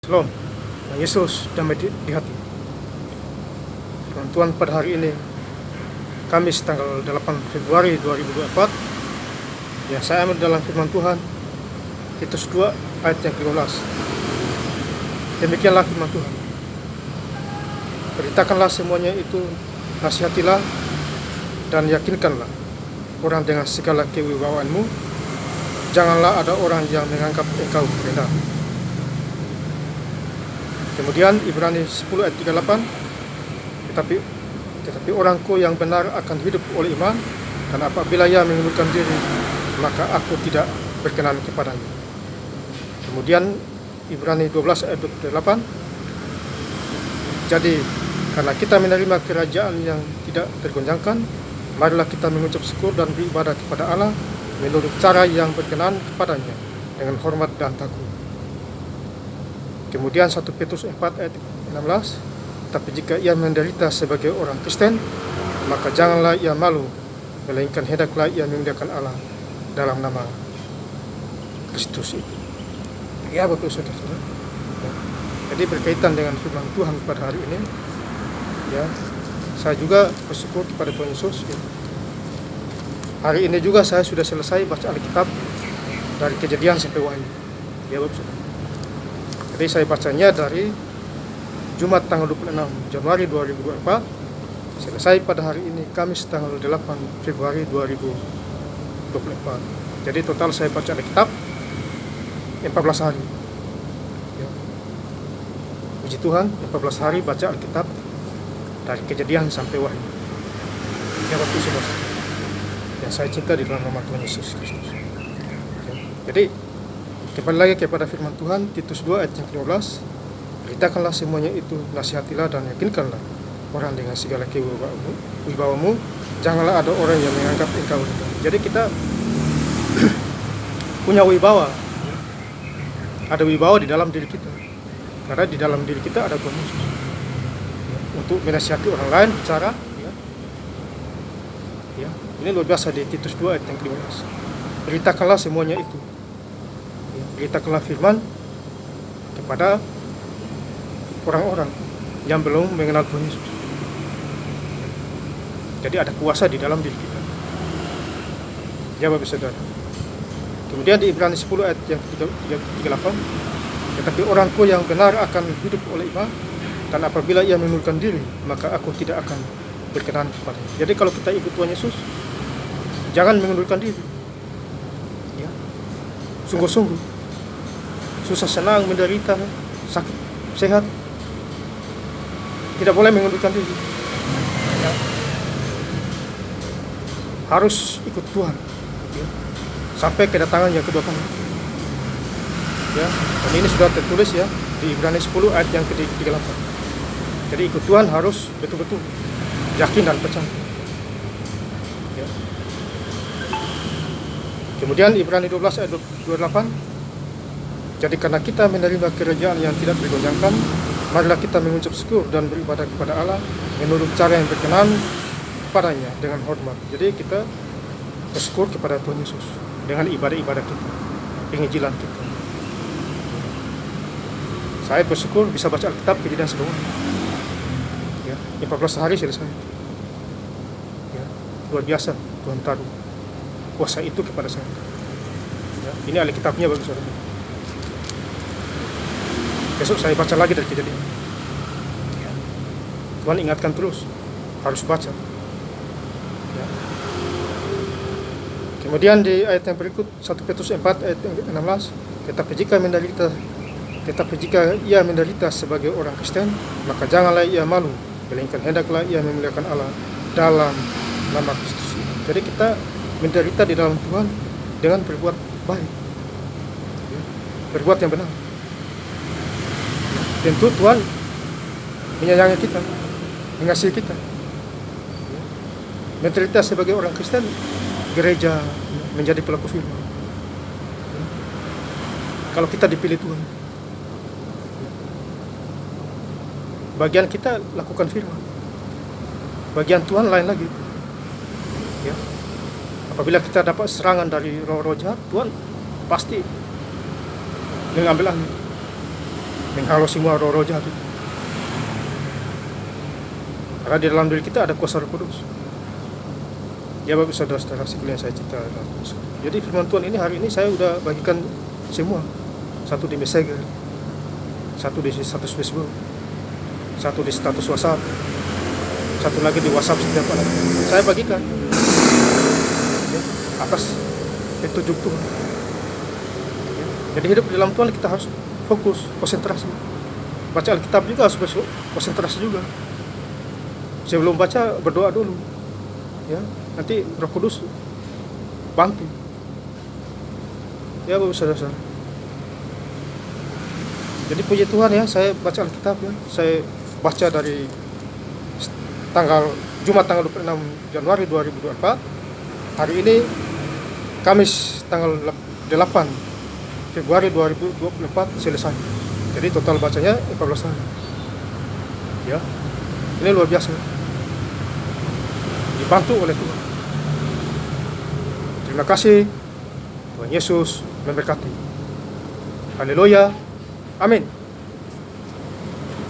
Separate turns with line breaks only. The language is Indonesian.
Shalom, Tuhan Yesus damai di hati. Firman Tuhan pada hari ini, Kamis tanggal 8 Februari 2024. Ya, saya ambil dalam firman Tuhan, Titus 2 ayat yang ke-15. Demikianlah firman Tuhan. Beritakanlah semuanya itu, nasihatilah dan yakinkanlah orang dengan segala kewibawaanmu. Janganlah ada orang yang menganggap engkau rendah. Kemudian Ibrani 10 ayat 38, tetapi orangku yang benar akan hidup oleh iman, dan apabila ia mengundurkan diri, maka aku tidak berkenan kepadanya. Kemudian Ibrani 12 ayat 28, jadi karena kita menerima kerajaan yang tidak tergoncangkan, marilah kita mengucap syukur dan beribadah kepada Allah menurut cara yang berkenan kepadanya, dengan hormat dan takut. Kemudian 1 Petrus 4 ayat 16, tapi jika ia menderita sebagai orang Kristen, maka janganlah ia malu, melainkan hendaklah ia memuliakan Allah dalam nama Kristus itu. Ya, Bapak Saudara. Jadi berkaitan dengan firman Tuhan pada hari ini, ya, saya juga bersyukur kepada Tuhan Yesus. Ya. Hari ini juga saya sudah selesai baca Alkitab dari Kejadian sampai Wahyu. Ya, Bapak Saudara. Jadi saya bacanya dari Jumat tanggal 26 Januari 2024, selesai pada hari ini Kamis tanggal 8 Februari 2024. Jadi total saya baca Alkitab 14 hari. Ya. Puji Tuhan, 14 hari baca Alkitab dari Kejadian sampai Wahyu. Ya, Bapak Saudara, yang saya cinta di dalam nama Tuhan Yesus Kristus. Ya. Jadi kembali lagi kepada firman Tuhan, Titus 2 ayat yang ke-15. Beritakanlah semuanya itu, nasihatilah dan yakinkanlah orang dengan segala kewibawaanmu. Janganlah ada orang yang menganggap engkau rendah. Jadi kita punya wibawa. Ada wibawa di dalam diri kita. Karena di dalam diri kita ada Tuhan Yesus. Untuk menasihati orang lain cara, ini luar biasa di Titus 2 ayat yang ke-15. Beritakanlah semuanya itu. Beritakanlah firman kepada orang-orang yang belum mengenal Tuhan Yesus. Jadi ada kuasa di dalam diri kita. Ya, Bapak Saudara. Kemudian di Ibrani 10 ayat yang 38, tetapi orangku yang benar akan hidup oleh iman, dan apabila ia mengundurkan diri, maka aku tidak akan berkenan kepadanya. Jadi kalau kita ikut Tuhan Yesus, jangan mengundurkan diri. Ya. Sungguh-sungguh. Susah senang, menderita, sakit, sehat, tidak boleh mengundurkan diri. Ya. Harus ikut Tuhan, ya, sampai kedatangan yang kedua kali. Ya, dan ini sudah tertulis ya di Ibrani 10 ayat yang ke-38. Jadi ikut Tuhan harus betul-betul yakin dan percaya. Ya. Kemudian Ibrani 12 ayat 28. Jadi karena kita menerima kerajaan yang tidak tergoncangkan, marilah kita mengucap syukur dan beribadah kepada Allah menurut cara yang berkenan kepadanya dengan hormat. Jadi kita bersyukur kepada Tuhan Yesus dengan ibadah-ibadah kita, penginjilan kita. Saya bersyukur bisa baca Alkitab Kejadian semua. Ya, 14 hari selesai. Ya, luar biasa Tuhan taruh kuasa itu kepada saya. Ya, ini Alkitabnya bagus saudara. Besok saya baca lagi dari Kejadian. Ya. Tuhan ingatkan terus, harus baca. Ya. Kemudian di ayat yang berikut, 1 Petrus 4 ayat 16, tetapi jika ia menderita sebagai orang Kristen, maka janganlah ia malu, melainkan hendaklah ia memuliakan Allah dalam nama Kristus. Jadi kita menderita di dalam Tuhan dengan berbuat baik, ya. Berbuat yang benar. Tentu Tuhan menyayangi kita, mengasihi kita. Menderita sebagai orang Kristen, gereja menjadi pelaku firman. Kalau kita dipilih Tuhan, bagian kita lakukan firman. Bagian Tuhan lain lagi. Ya. Apabila kita dapat serangan dari roh-roh jahat, Tuhan pasti mengambil alih. menghalau semua roh-roh jahat itu. Karena di dalam diri kita ada kuasa Roh Kudus. Ya bagus saudara-saudara sekalian saya cinta. Jadi firman Tuhan ini hari ini saya udah bagikan semua. Satu di Messenger, satu di status Facebook, satu di status WhatsApp, satu lagi di WhatsApp setiap hari. Saya bagikan ya, atas petunjuk Tuhan. Ya. Jadi hidup di dalam Tuhan kita harus fokus, konsentrasi. Baca Alkitab juga harus konsentrasi juga. Sebelum baca berdoa dulu. Ya, nanti Roh Kudus bantu. Ya Bapak saudara. Jadi puji Tuhan ya, saya baca Alkitab ya. Saya baca dari Jumat tanggal 26 Januari 2024. Hari ini Kamis tanggal 8 Februari 2024 selesai. Jadi total bacanya 14 hari. Ya. Ini luar biasa. Dibantu oleh Tuhan. Terima kasih. Tuhan Yesus memberkati. Haleluya. Amin.